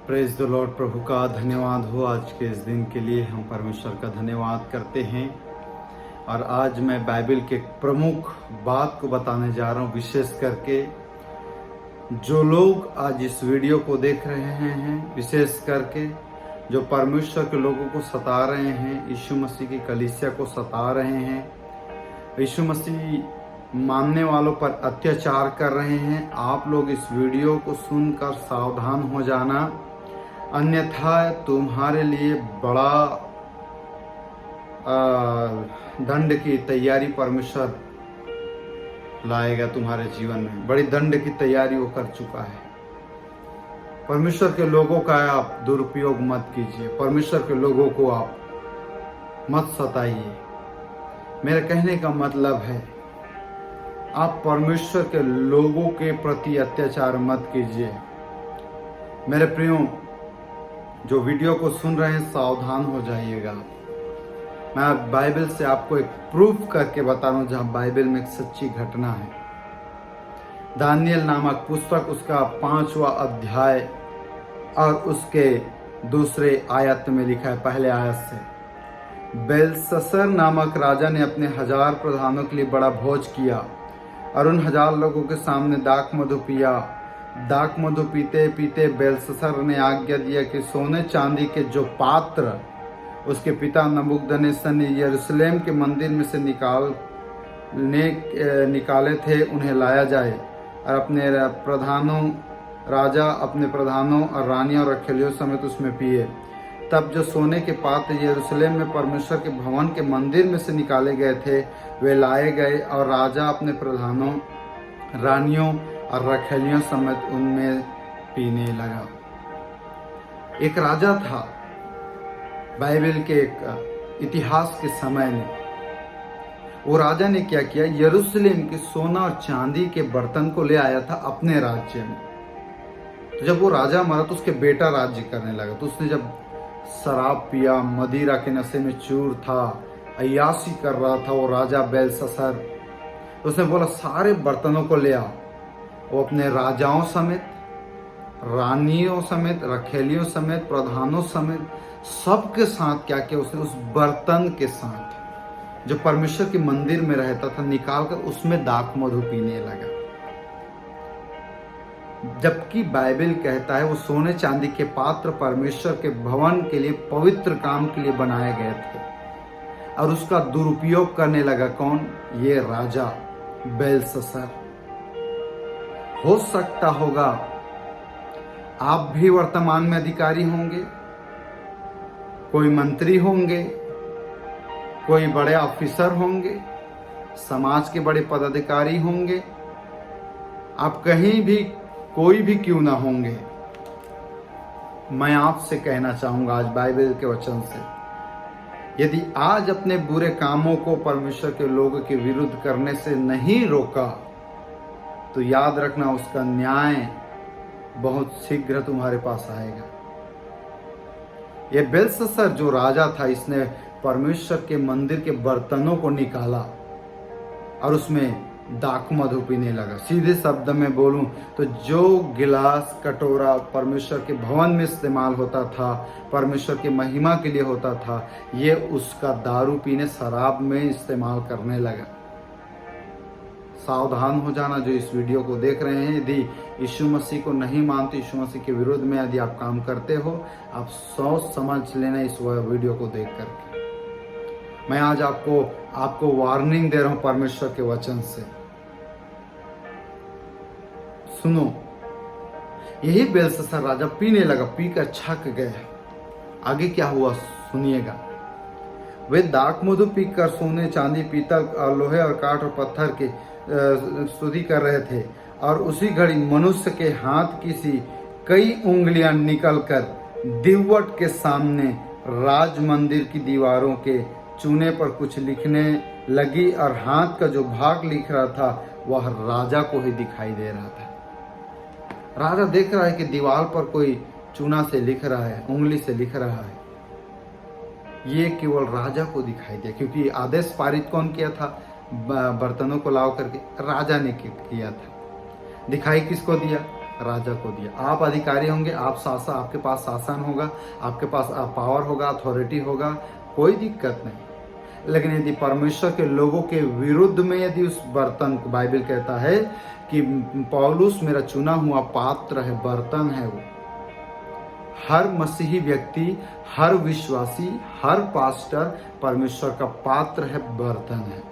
Praise the Lord. प्रभु का धन्यवाद हो आज के इस दिन के लिए। हम परमेश्वर का धन्यवाद करते हैं। और आज मैं बाइबल के प्रमुख बात को बताने जा रहा हूँ, विशेष करके जो लोग आज इस वीडियो को देख रहे हैं, विशेष करके जो परमेश्वर के लोगों को सता रहे हैं, यीशु मसीह की कलीसिया को सता रहे हैं, यीशु मसीह मानने वालों पर अत्याचार कर रहे हैं। आप लोग इस वीडियो को सुनकर सावधान हो जाना, अन्यथा तुम्हारे लिए बड़ा दंड की तैयारी परमेश्वर लाएगा। तुम्हारे जीवन में बड़ी दंड की तैयारी वो कर चुका है। परमेश्वर के लोगों का आप दुरुपयोग मत कीजिए, परमेश्वर के लोगों को आप मत सताइए। मेरे कहने का मतलब है, आप परमेश्वर के लोगों के प्रति अत्याचार मत कीजिए। मेरे प्रियो, जो वीडियो को सुन रहे हैं, सावधान हो जाइएगा। मैं बाइबल से आपको एक प्रूफ करके बता रहा हूं, जहां बाइबल में एक सच्ची घटना है। दानियल नामक पुस्तक, उसका 5वां अध्याय और उसके दूसरे आयत में लिखा है, पहले आयत से, बेलशस्सर नामक राजा ने अपने 1000 प्रधानों के लिए बड़ा भोज किया और उन 1000 लोगों के सामने दाख मधु पिया। दाख मधु पीते पीते बेलशस्सर ने आज्ञा दिया कि सोने चांदी के जो पात्र उसके पिता नबूकदनेस्सर ने यरूशलेम के मंदिर में से निकाले थे, उन्हें लाया जाए और अपने राजा अपने प्रधानों और रानियों और रखैलियों समेत उसमें पिए। तब जो सोने के पात्र यरूशलेम में परमेश्वर के भवन के मंदिर में से निकाले गए थे, वे लाए गए और राजा अपने प्रधानों, रानियों और रखैलियों समेत उनमें पीने लगा। एक राजा था बाइबल के एक इतिहास के समय में। वो राजा ने क्या किया, यरूशलेम के सोना और चांदी के बर्तन को ले आया था अपने राज्य में। तो जब वो राजा मरा तो उसके बेटा राज्य करने लगा। तो उसने जब शराब पिया, मदिरा के नशे में चूर था, अय्याशी कर रहा था वो राजा बेलशस्सर, तो उसने बोला सारे बर्तनों को ले आओ। वो अपने राजाओं समेत, रानियों समेत, रखैलियों समेत, प्रधानों समेत सबके साथ क्या किया, उसने उस बर्तन के साथ जो परमेश्वर के मंदिर में रहता था निकालकर उसमें दाख मधु पीने लगा। जबकि बाइबल कहता है वो सोने चांदी के पात्र परमेश्वर के भवन के लिए, पवित्र काम के लिए बनाए गए थे, और उसका दुरुपयोग करने लगा कौन? ये राजा बेलशस्सर। हो सकता होगा आप भी वर्तमान में अधिकारी होंगे, कोई मंत्री होंगे, कोई बड़े ऑफिसर होंगे, समाज के बड़े पदाधिकारी होंगे, आप कहीं भी कोई भी क्यों ना होंगे। मैं आपसे कहना चाहूंगा आज बाइबल के वचन से, यदि आज अपने बुरे कामों को परमेश्वर के लोगों के विरुद्ध करने से नहीं रोका, तो याद रखना उसका न्याय बहुत शीघ्र तुम्हारे पास आएगा। यह बेलशस्सर जो राजा था, इसने परमेश्वर के मंदिर के बर्तनों को निकाला और उसमें दाख मधु पीने लगा। सीधे शब्द में बोलूं तो जो गिलास, कटोरा परमेश्वर के भवन में इस्तेमाल होता था, परमेश्वर के महिमा के लिए होता था, ये उसका दारू पीने, शराब में इस्तेमाल करने लगा। सावधान हो जाना जो इस वीडियो को देख रहे हैं। यदि यीशु मसीह को नहीं मानते, यीशु मसीह के विरुद्ध में यदि आप काम करते हो, आप सोच समझ लेना इस वीडियो को देख करके। मैं आज आपको वार्निंग दे रहा हूं परमेश्वर के वचन से। सुनो, यही बेलशस्सर राजा पीने लगा, पीकर छक गया। आगे क्या हुआ सुनिएगा। वे दाख मधु पीकर सोने, चांदी, पीतल और लोहे और काठ और पत्थर की स्तुति कर रहे थे, और उसी घड़ी मनुष्य के हाथ की सी कई उंगलियां निकलकर दीवट के सामने राज मंदिर की दीवारों के चूने पर कुछ लिखने लगी, और हाथ का जो भाग लिख रहा था वह राजा को ही दिखाई दे रहा था। राजा देख रहा है कि दीवार पर कोई चूना से लिख रहा है, उंगली से लिख रहा है। ये केवल राजा को दिखाई दिया, क्योंकि आदेश पारित कौन किया था? बर्तनों को लाओ करके राजा ने किया था। दिखाई किसको दिया? राजा को दिया। आप अधिकारी होंगे, आप शासन, आपके पास शासन होगा, आपके पास पावर होगा, अथॉरिटी होगा, कोई दिक्कत नहीं। लेकिन यदि परमेश्वर के लोगों के विरुद्ध में यदि उस बर्तन को, बाइबल कहता है कि पौलुस मेरा चुना हुआ पात्र है, बर्तन है वो। हर मसीही व्यक्ति, हर विश्वासी, हर पास्टर परमेश्वर का पात्र है, बर्तन है।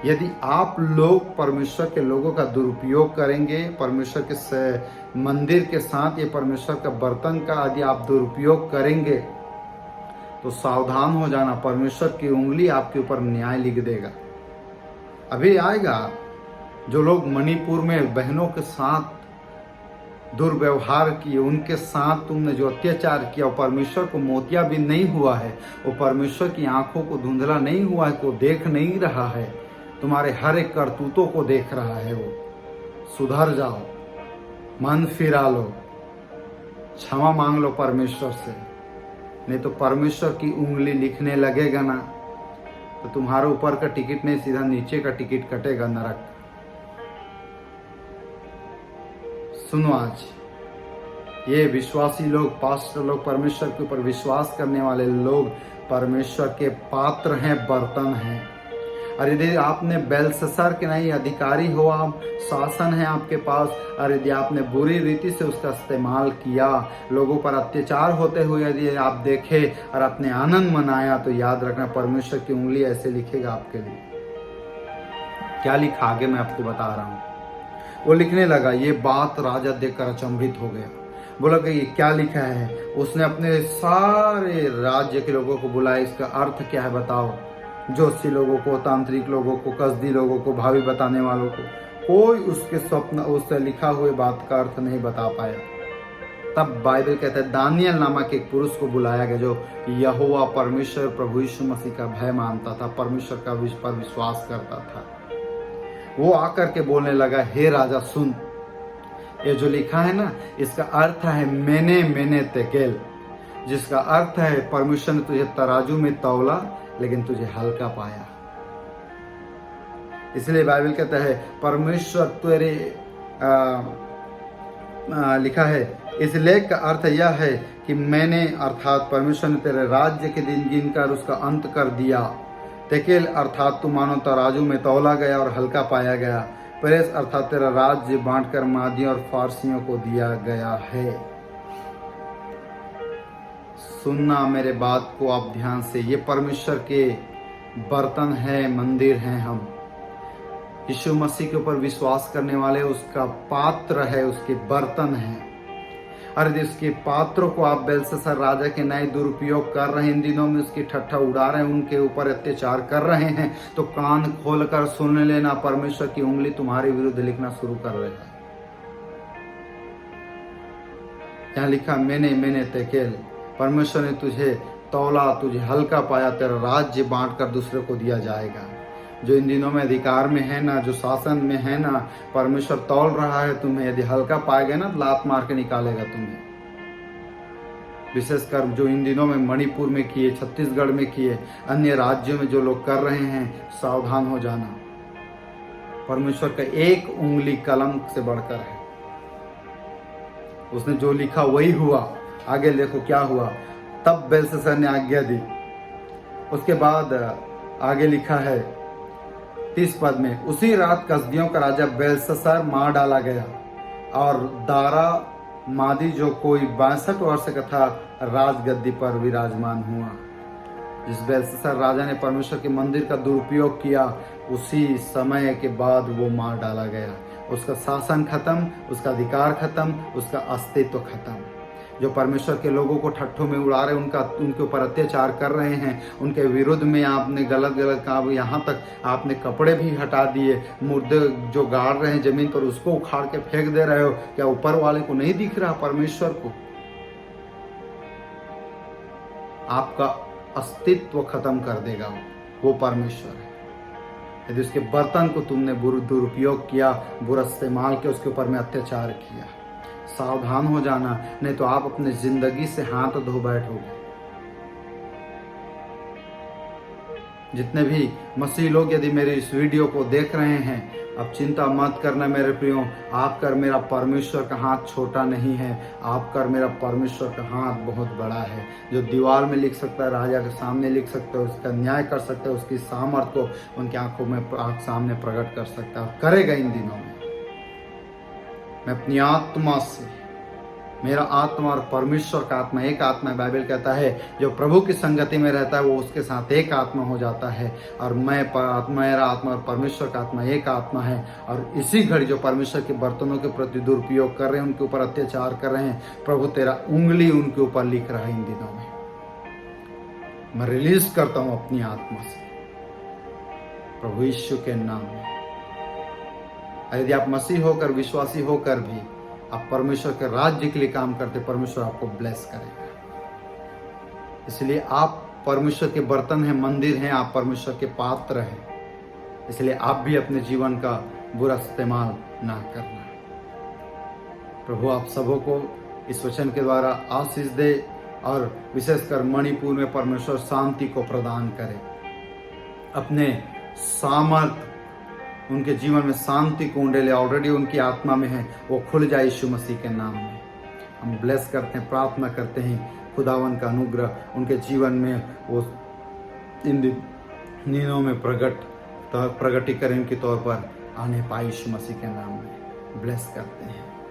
यदि आप लोग परमेश्वर के लोगों का दुरुपयोग करेंगे, परमेश्वर के मंदिर के साथ ये परमेश्वर का बर्तन का यदि आप दुरुपयोग करेंगे तो सावधान हो जाना, परमेश्वर की उंगली आपके ऊपर न्याय लिख देगा। अभी आएगा जो लोग मणिपुर में बहनों के साथ दुर्व्यवहार किए, उनके साथ तुमने जो अत्याचार किया, वो परमेश्वर को मोतियाबिंद नहीं हुआ है, वो परमेश्वर की आंखों को धुंधला नहीं हुआ है, को देख नहीं रहा है, तुम्हारे हर एक करतूतों को देख रहा है। वो सुधर जाओ, मन फिरा लो, क्षमा मांग लो परमेश्वर से, नहीं तो परमेश्वर की उंगली लिखने लगेगा ना तो तुम्हारे ऊपर का टिकट नहीं, सीधा नीचे का टिकट कटेगा, नरक। सुनो, आज ये विश्वासी लोग, पास्टर लोग, परमेश्वर के ऊपर विश्वास करने वाले लोग परमेश्वर के पात्र हैं, बर्तन हैं। और यदि आपने बेलशस्सर के नहीं अधिकारी हो, आप शासन है आपके पास, और यदि आपने बुरी रीति से उसका इस्तेमाल किया, लोगों पर अत्याचार होते हुए यदि आप देखे और अपने आनंद मनाया, तो याद रखना परमेश्वर की उंगली ऐसे लिखेगा आपके लिए। क्या लिखा आगे मैं आपको बता रहा हूँ। वो लिखने लगा, ये बात राजा देखकर अचंभित हो गया, बोला कि ये क्या लिखा है। उसने अपने सारे राज्य के लोगों को बुलाया, इसका अर्थ क्या है बताओ। जोशी लोगों को, तांत्रिक लोगों को, कसदी लोगों को, भावी बताने वालों को, कोई उसके स्वप्न, उससे लिखा हुए बात का अर्थ नहीं बता पाया। तब बाइबल कहता है दानियल नामक एक पुरुष को बुलाया गया जो यहोवा परमेश्वर प्रभु यीशु मसीह का भय मानता था, परमेश्वर का पर विश्वास करता था। वो आकर के बोलने लगा, हे राजा सुन, ये जो लिखा है ना, इसका अर्थ है मैंने तेकेल, जिसका अर्थ है परमेश्वर ने तुझे तराजू में तौला लेकिन तुझे हल्का पाया। इसलिए बाइबल कहता है परमेश्वर तेरे लिखा है, इस लेख का अर्थ यह है कि मैंने अर्थात परमेश्वर ने तेरे राज्य के दिन गिनकर उसका अंत कर दिया। तेकेल अर्थात तू मानो तराजू में तौला गया और हल्का पाया गया। पेरेस अर्थात तेरा राज्य बांटकर मादियों और फारसियों को दिया गया है। सुनना मेरे बात को आप ध्यान से, ये परमेश्वर के बर्तन है, मंदिर हैं हम। यीशु मसीह के ऊपर विश्वास करने वाले उसका पात्र है, उसके बर्तन हैं। और यदि उसके पात्रों को आप बेलशस्सर राजा के नए दुरुपयोग कर रहे हैं, इन दिनों में उसकी ठट्ठा उड़ा रहे हैं, उनके ऊपर अत्याचार कर रहे हैं, तो कान खोलकर सुन लेना, परमेश्वर की उंगली तुम्हारे विरुद्ध लिखना शुरू कर रहा है। यहाँ लिखा मैंने तेकेल, परमेश्वर ने तुझे तौला, तुझे हल्का पाया, तेरा राज्य बांटकर दूसरे को दिया जाएगा। जो इन दिनों में अधिकार में है ना, जो शासन में है ना, परमेश्वर तौल रहा है तुम्हें। यदि हल्का पाएगा ना, लात मार के निकालेगा तुम्हें। विशेषकर जो इन दिनों में मणिपुर में किए, छत्तीसगढ़ में किए, अन्य राज्यों में जो लोग कर रहे हैं, सावधान हो जाना। परमेश्वर का एक उंगली कलम से बढ़कर है। उसने जो लिखा वही हुआ। आगे देखो क्या हुआ। तब बेलशस्सर ने आज्ञा दी। उसके बाद आगे लिखा है 30 पद में, उसी रात कसदियों का राजा बेलशस्सर मार डाला गया और दारा मादी जो कोई 62 वर्ष का था राजगद्दी पर विराजमान हुआ। जिस बेलशस्सर राजा ने परमेश्वर के मंदिर का दुरुपयोग किया, उसी समय के बाद वो मार डाला गया। उसका शासन खत्म, उसका अधिकार खत्म, उसका अस्तित्व खत्म। जो परमेश्वर के लोगों को ठट्ठों में उड़ा रहे, उनके ऊपर अत्याचार कर रहे हैं, उनके विरुद्ध में आपने गलत काम, यहाँ तक आपने कपड़े भी हटा दिए, मुर्दे जो गाड़ रहे हैं जमीन पर उसको उखाड़ के फेंक दे रहे हो। क्या ऊपर वाले को नहीं दिख रहा? परमेश्वर को आपका अस्तित्व खत्म कर देगा। वो परमेश्वर है। यदि उसके बर्तन को तुमने दुरुपयोग किया, बुरा इस्तेमाल किया, उसके ऊपर में अत्याचार किया, सावधान हो जाना, नहीं तो आप अपने जिंदगी से हाथ धो बैठोगे। जितने भी मसीह लोग यदि मेरे इस वीडियो को देख रहे हैं, अब चिंता मत करना मेरे प्रियो, आपका और मेरा परमेश्वर का हाथ छोटा नहीं है, आपका और मेरा परमेश्वर का हाथ बहुत बड़ा है। जो दीवार में लिख सकता है, राजा के सामने लिख सकता है, उसका न्याय कर सकता है, उसकी सामर्थ्य को उनकी आंखों में सामने प्रकट कर सकता है, करेगा इन दिनों में। मैं अपनी आत्मा से, मेरा आत्मा और परमेश्वर का आत्मा एक आत्मा है। बाइबल कहता है जो प्रभु की संगति में रहता है वो उसके साथ एक आत्मा हो जाता है। और मेरा आत्मा और परमेश्वर का आत्मा एक आत्मा है। और इसी घड़ी जो परमेश्वर के बर्तनों के प्रति दुरुपयोग कर रहे हैं, उनके ऊपर अत्याचार कर रहे हैं, प्रभु तेरा उंगली उनके ऊपर लिख रहा है इन दिनों में। मैं रिलीज करता हूं अपनी आत्मा से प्रभु यीशु के नाम में। यदि आप मसीह होकर, विश्वासी होकर भी आप परमेश्वर के राज्य के लिए काम करते, परमेश्वर आपको ब्लेस करेगा। इसलिए आप परमेश्वर के बर्तन हैं, मंदिर हैं, आप परमेश्वर के पात्र हैं। इसलिए आप भी अपने जीवन का बुरा इस्तेमाल ना करना। प्रभु आप सबों को इस वचन के द्वारा आशीष दे और विशेषकर मणिपुर में परमेश्वर शांति को प्रदान करे। अपने सामर्थ उनके जीवन में शांति को उंडेले, ऑलरेडी उनकी आत्मा में है, वो खुल जाए यीशु मसीह के नाम में। हम ब्लेस करते हैं, प्रार्थना करते हैं खुदावन का अनुग्रह उनके जीवन में वो इन दिनों में प्रगटीकरण के तौर पर आने पाए यीशु मसीह के नाम में। ब्लेस करते हैं।